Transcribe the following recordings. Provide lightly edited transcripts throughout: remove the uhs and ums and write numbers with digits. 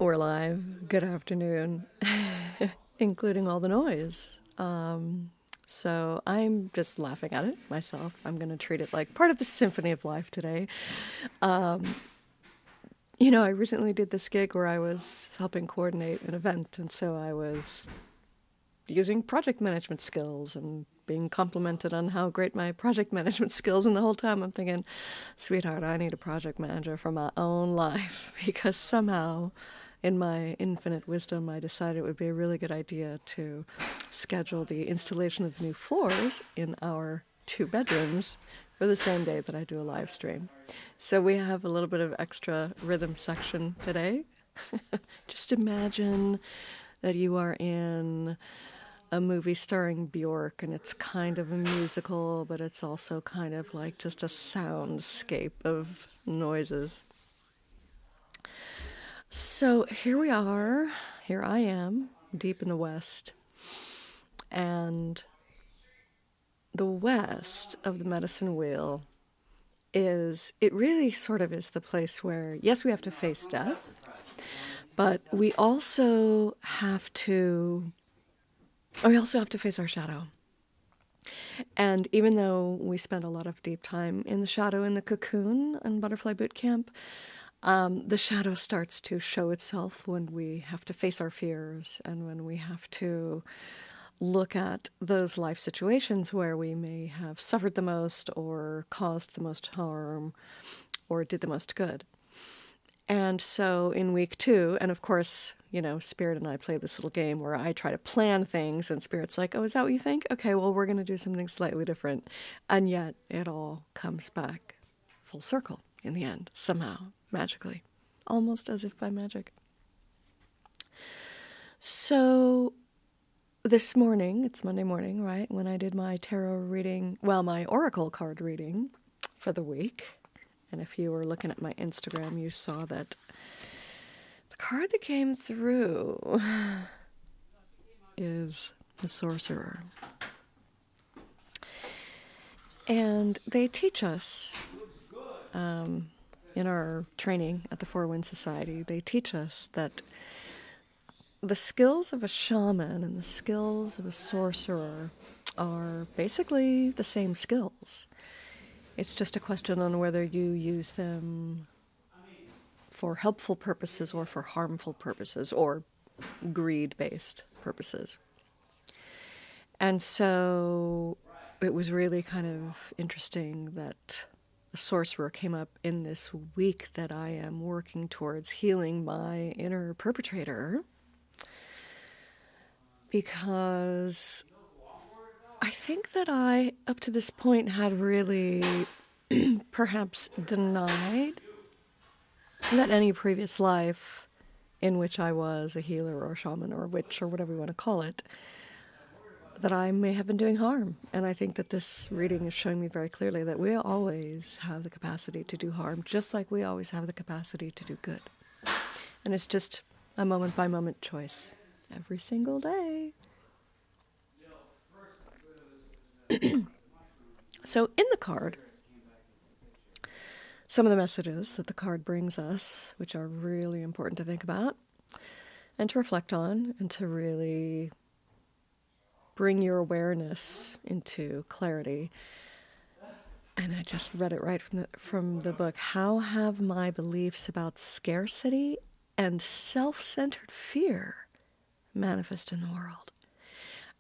We're live. Good afternoon, including all the noise. So I'm just laughing at it myself. I'm going to treat it like part of the symphony of life today. I recently did this gig where I was helping coordinate an event, and so I was using project management skills and being complimented on how great my project management skills. And the whole time I'm thinking, sweetheart, I need a project manager for my own life, because somehow in my infinite wisdom, I decided it would be a really good idea to schedule the installation of new floors in our 2 bedrooms for the same day that I do a live stream. So we have a little bit of extra rhythm section today. Just imagine that you are in a movie starring Bjork, and it's kind of a musical, but it's also kind of like just a soundscape of noises. So here we are, here I am, deep in the West, and the West of the medicine wheel it really sort of is the place where, yes, we have to face death, but we also have to face our shadow. And even though we spend a lot of deep time in the shadow, in the cocoon and Butterfly Bootcamp, the shadow starts to show itself when we have to face our fears and when we have to look at those life situations where we may have suffered the most or caused the most harm or did the most good. And so in week 2, and of course, Spirit and I play this little game where I try to plan things and Spirit's like, oh, is that what you think? Okay, well, we're going to do something slightly different. And yet it all comes back full circle in the end, somehow, magically, almost as if by magic. So this morning, it's Monday morning, right, when I did my tarot reading, my oracle card reading for the week. And if you were looking at my Instagram, you saw that the card that came through is the Sorcerer. And they teach us, in our training at the Four Winds Society, they teach us that the skills of a shaman and the skills of a sorcerer are basically the same skills. It's just a question on whether you use them for helpful purposes or for harmful purposes or greed-based purposes. And so it was really kind of interesting that the sorcerer came up in this week that I am working towards healing my inner perpetrator, because I think that I, up to this point, had really perhaps denied that any previous life in which I was a healer or a shaman or a witch or whatever you want to call it, that I may have been doing harm. And I think that this reading is showing me very clearly that we always have the capacity to do harm, just like we always have the capacity to do good. And it's just a moment-by-moment choice every single day. So in the card, some of the messages that the card brings us, which are really important to think about and to reflect on and to really bring your awareness into clarity. And I just read it right from the book. How have my beliefs about scarcity and self-centered fear manifest in the world?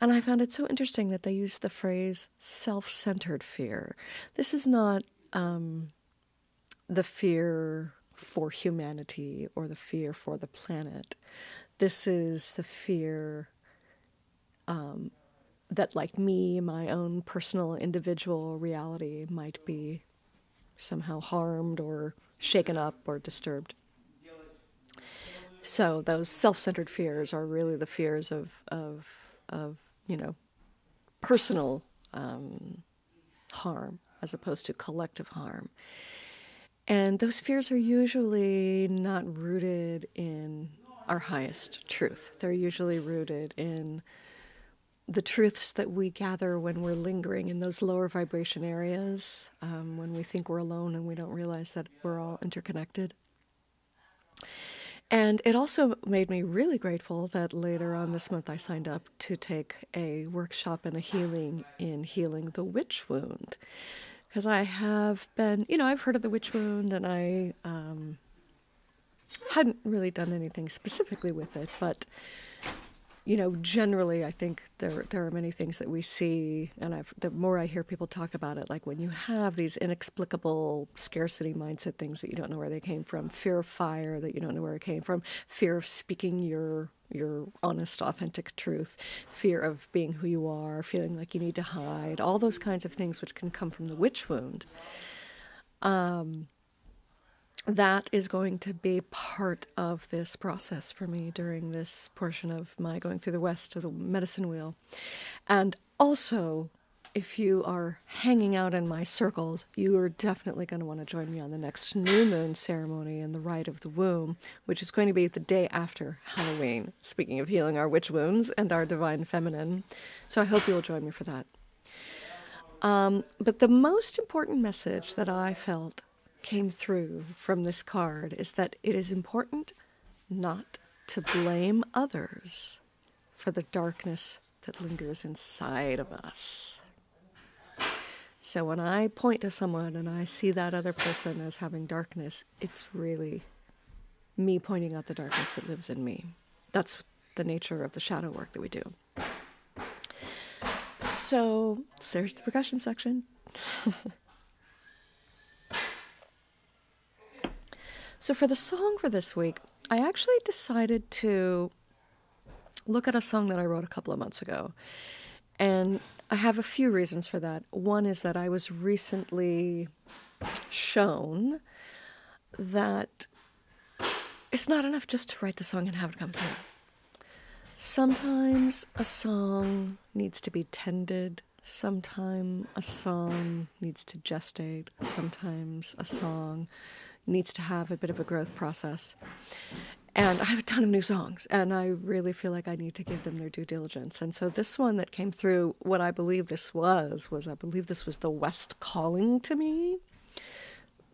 And I found it so interesting that they use the phrase self-centered fear. This is not the fear for humanity or the fear for the planet. This is the fear that, like me, my own personal individual reality might be somehow harmed or shaken up or disturbed. So those self-centered fears are really the fears of personal harm as opposed to collective harm. And those fears are usually not rooted in our highest truth. They're usually rooted in the truths that we gather when we're lingering in those lower vibration areas, when we think we're alone and we don't realize that we're all interconnected. And it also made me really grateful that later on this month I signed up to take a workshop and a healing in healing the witch wound. Because I have been, I've heard of the witch wound, and I hadn't really done anything specifically with it, but generally, I think there are many things that we see, and the more I hear people talk about it, like when you have these inexplicable scarcity mindset things that you don't know where they came from, fear of fire that you don't know where it came from, fear of speaking your honest, authentic truth, fear of being who you are, feeling like you need to hide, all those kinds of things which can come from the witch wound. That is going to be part of this process for me during this portion of my going through the West of the medicine wheel. And also, if you are hanging out in my circles, you are definitely going to want to join me on the next new moon ceremony in the Rite of the Womb, which is going to be the day after Halloween, speaking of healing our witch wounds and our divine feminine. So I hope you will join me for that. But the most important message that I felt came through from this card is that it is important not to blame others for the darkness that lingers inside of us. So when I point to someone and I see that other person as having darkness, it's really me pointing out the darkness that lives in me. That's the nature of the shadow work that we do. So there's the percussion section. So for the song for this week, I actually decided to look at a song that I wrote a couple of months ago. And I have a few reasons for that. One is that I was recently shown that it's not enough just to write the song and have it come through. Sometimes a song needs to be tended. Sometimes a song needs to gestate. Sometimes a song needs to have a bit of a growth process. And I have a ton of new songs, and I really feel like I need to give them their due diligence. And so this one that came through, what I believe this was I believe this was the West calling to me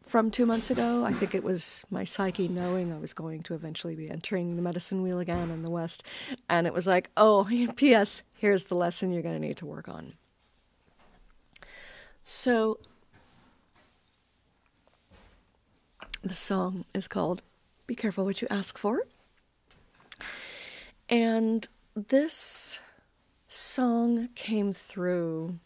from 2 months ago. I think it was my psyche knowing I was going to eventually be entering the medicine wheel again in the West. And it was like, oh, P.S., here's the lesson you're going to need to work on. So the song is called Be Careful What You Ask For. And this song came through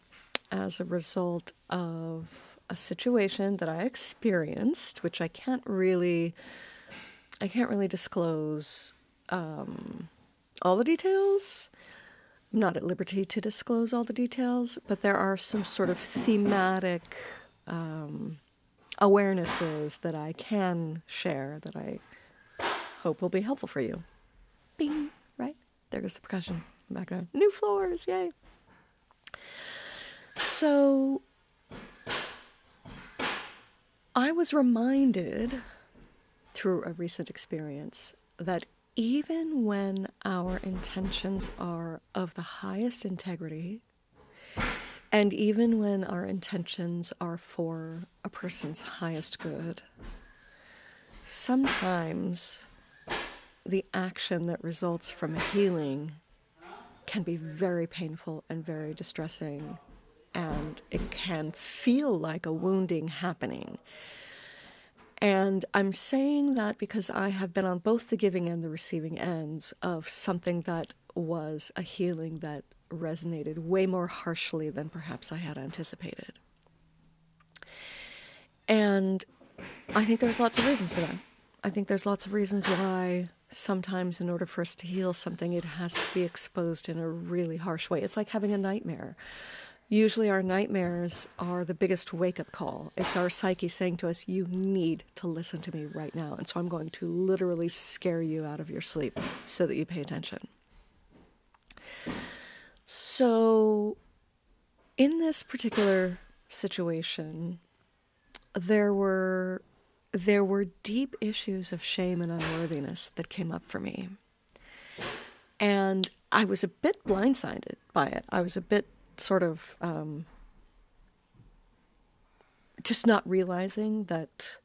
as a result of a situation that I experienced, which I can't really disclose all the details. I'm not at liberty to disclose all the details, but there are some sort of thematic awarenesses that I can share that I hope will be helpful for you. Bing, right? There goes the percussion in the background. New floors, yay. So I was reminded through a recent experience that even when our intentions are of the highest integrity, and even when our intentions are for a person's highest good, sometimes the action that results from a healing can be very painful and very distressing, and it can feel like a wounding happening. And I'm saying that because I have been on both the giving and the receiving ends of something that was a healing that resonated way more harshly than perhaps I had anticipated. And I think there's lots of reasons for that. I think there's lots of reasons why sometimes in order for us to heal something, it has to be exposed in a really harsh way. It's like having a nightmare. Usually our nightmares are the biggest wake-up call. It's our psyche saying to us, you need to listen to me right now. And so I'm going to literally scare you out of your sleep so that you pay attention. So in this particular situation, there were deep issues of shame and unworthiness that came up for me. And I was a bit blindsided by it. I was a bit sort of just not realizing that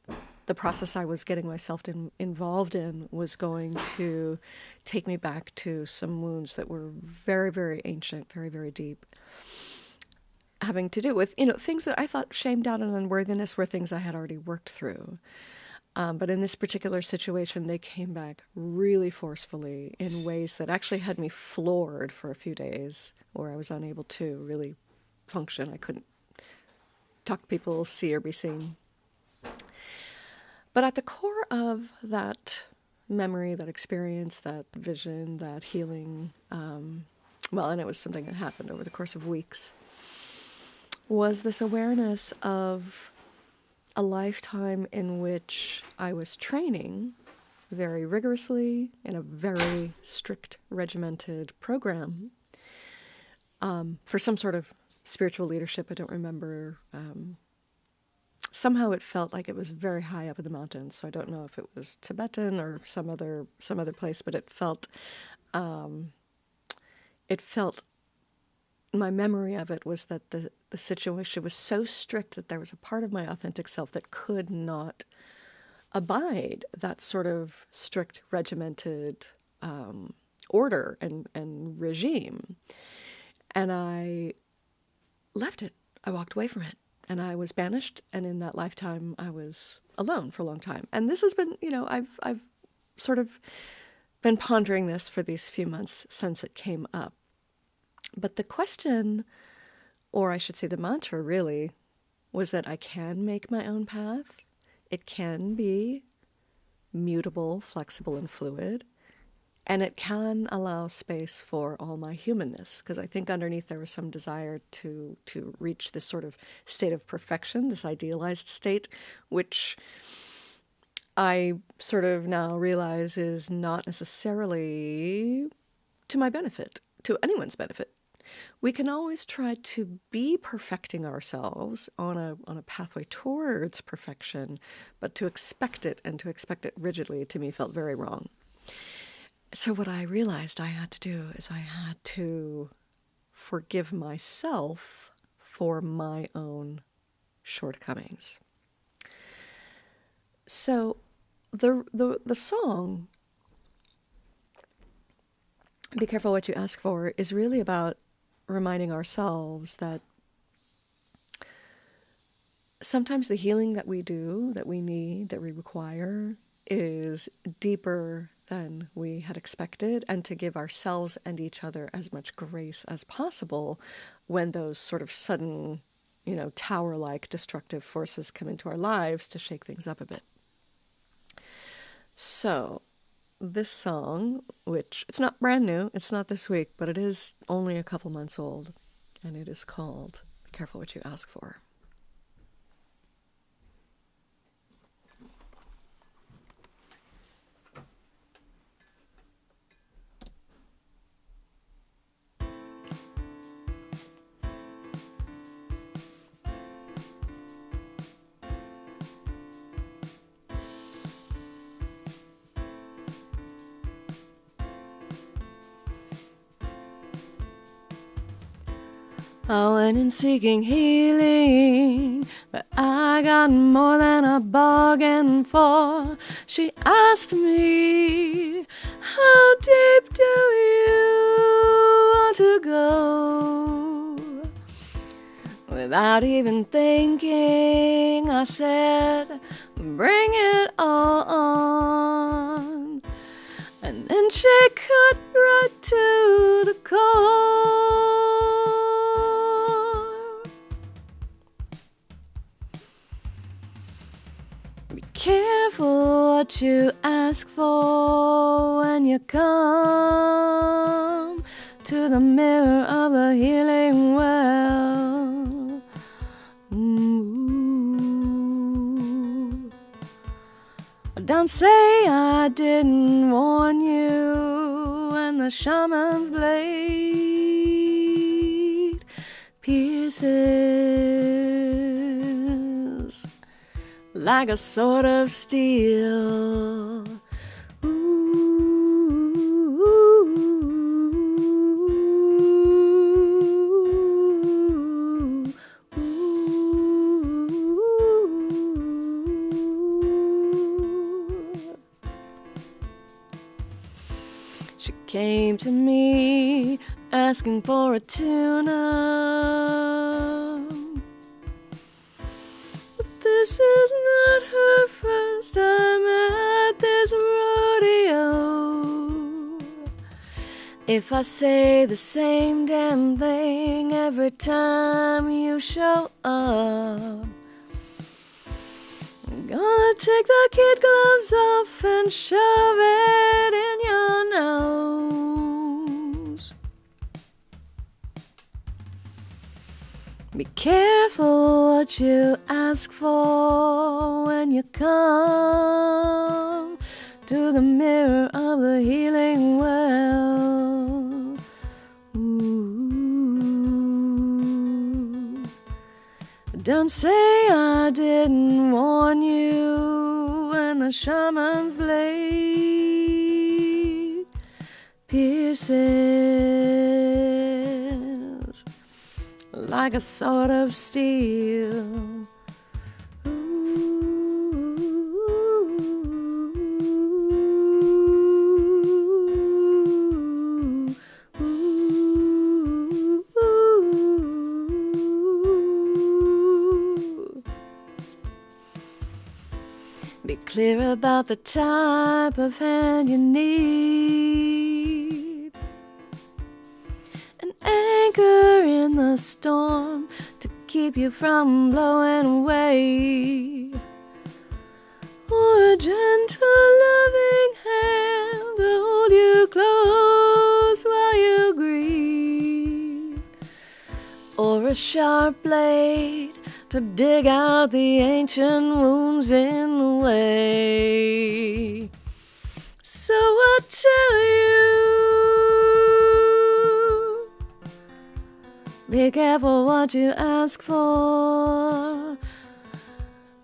the process I was getting myself involved in was going to take me back to some wounds that were very, very ancient, very, very deep, having to do with, things that I thought shame, doubt, and unworthiness were things I had already worked through. But in this particular situation, they came back really forcefully in ways that actually had me floored for a few days, where I was unable to really function. I couldn't talk to people, see or be seen. But at the core of that memory, that experience, that vision, that healing, and it was something that happened over the course of weeks, was this awareness of a lifetime in which I was training very rigorously in a very strict, regimented program for some sort of spiritual leadership. I don't remember. Somehow it felt like it was very high up in the mountains. So I don't know if it was Tibetan or some other place, but it felt. My memory of it was that the situation was so strict that there was a part of my authentic self that could not abide that sort of strict, regimented order and regime. And I left it. I walked away from it. And I was banished. And in that lifetime, I was alone for a long time. And this has been, I've sort of been pondering this for these few months since it came up. But the question, or I should say the mantra really, was that I can make my own path. It can be mutable, flexible, and fluid. And it can allow space for all my humanness. Because I think underneath there was some desire to reach this sort of state of perfection, this idealized state, which I sort of now realize is not necessarily to my benefit, to anyone's benefit. We can always try to be perfecting ourselves on a pathway towards perfection, but to expect it and to expect it rigidly, to me, felt very wrong. So what I realized I had to do is I had to forgive myself for my own shortcomings. So the song, Be Careful What You Ask For, is really about reminding ourselves that sometimes the healing that we do, that we need, that we require, is deeper than we had expected, and to give ourselves and each other as much grace as possible when those sort of sudden, tower-like destructive forces come into our lives to shake things up a bit. So this song, which it's not brand new, it's not this week, but it is only a couple months old, and it is called Be Careful What You Ask For. I went in seeking healing, but I got more than I bargained for. She asked me, how deep do you want to go? Without even thinking, I said, bring it all on. And then she cut right to the core. Be careful what you ask for when you come to the mirror of the healing well. Ooh. Don't say I didn't warn you when the shaman's blade pierces like a sword of steel. came to me asking for a tune-up. But this is not her first time at this rodeo. If I say the same damn thing every time you show up, I'm gonna take the kid gloves off and shove it in your nose. Be careful what you ask for when you come to the mirror of the healing well. Ooh. Don't say I didn't warn you when the shaman's blade pierces like a sword of steel. Be clear about the type of hand you need. An anchor in the storm to keep you from blowing away. Or a gentle loving hand to hold you close while you grieve. Or a sharp blade to dig out the ancient wounds in the way. So I tell you, be careful what you ask for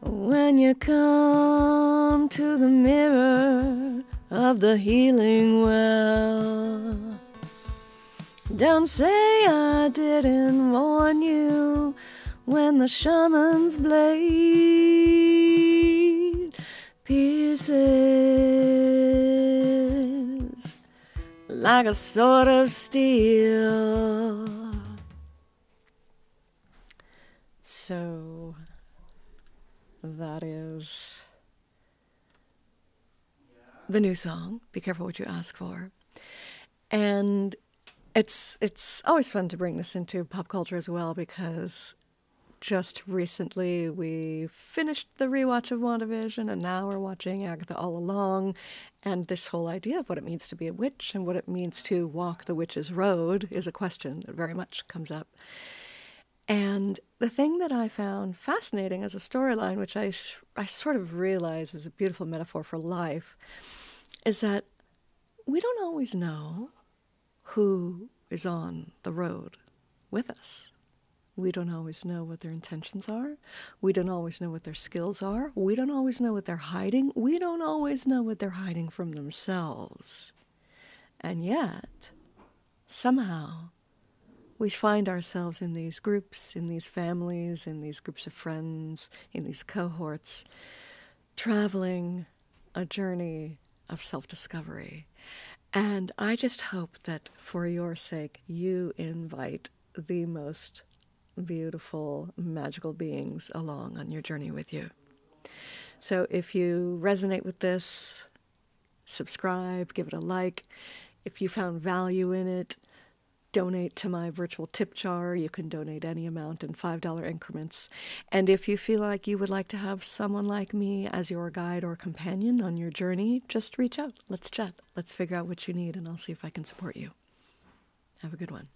when you come to the mirror of the healing well. Don't say I didn't warn you when the shaman's blade pierces like a sword of steel. So that is the new song, Be Careful What You Ask For. And it's always fun to bring this into pop culture as well, because just recently we finished the rewatch of WandaVision, and now we're watching Agatha All Along, and this whole idea of what it means to be a witch and what it means to walk the witch's road is a question that very much comes up. And the thing that I found fascinating as a storyline, which I sort of realize is a beautiful metaphor for life, is that we don't always know who is on the road with us. We don't always know what their intentions are. We don't always know what their skills are. We don't always know what they're hiding. We don't always know what they're hiding from themselves. And yet, somehow, we find ourselves in these groups, in these families, in these groups of friends, in these cohorts, traveling a journey of self-discovery. And I just hope that for your sake, you invite the most beautiful, magical beings along on your journey with you. So if you resonate with this, subscribe, give it a like. If you found value in it, donate to my virtual tip jar. You can donate any amount in $5 increments. And if you feel like you would like to have someone like me as your guide or companion on your journey, just reach out. Let's chat. Let's figure out what you need, and I'll see if I can support you. Have a good one.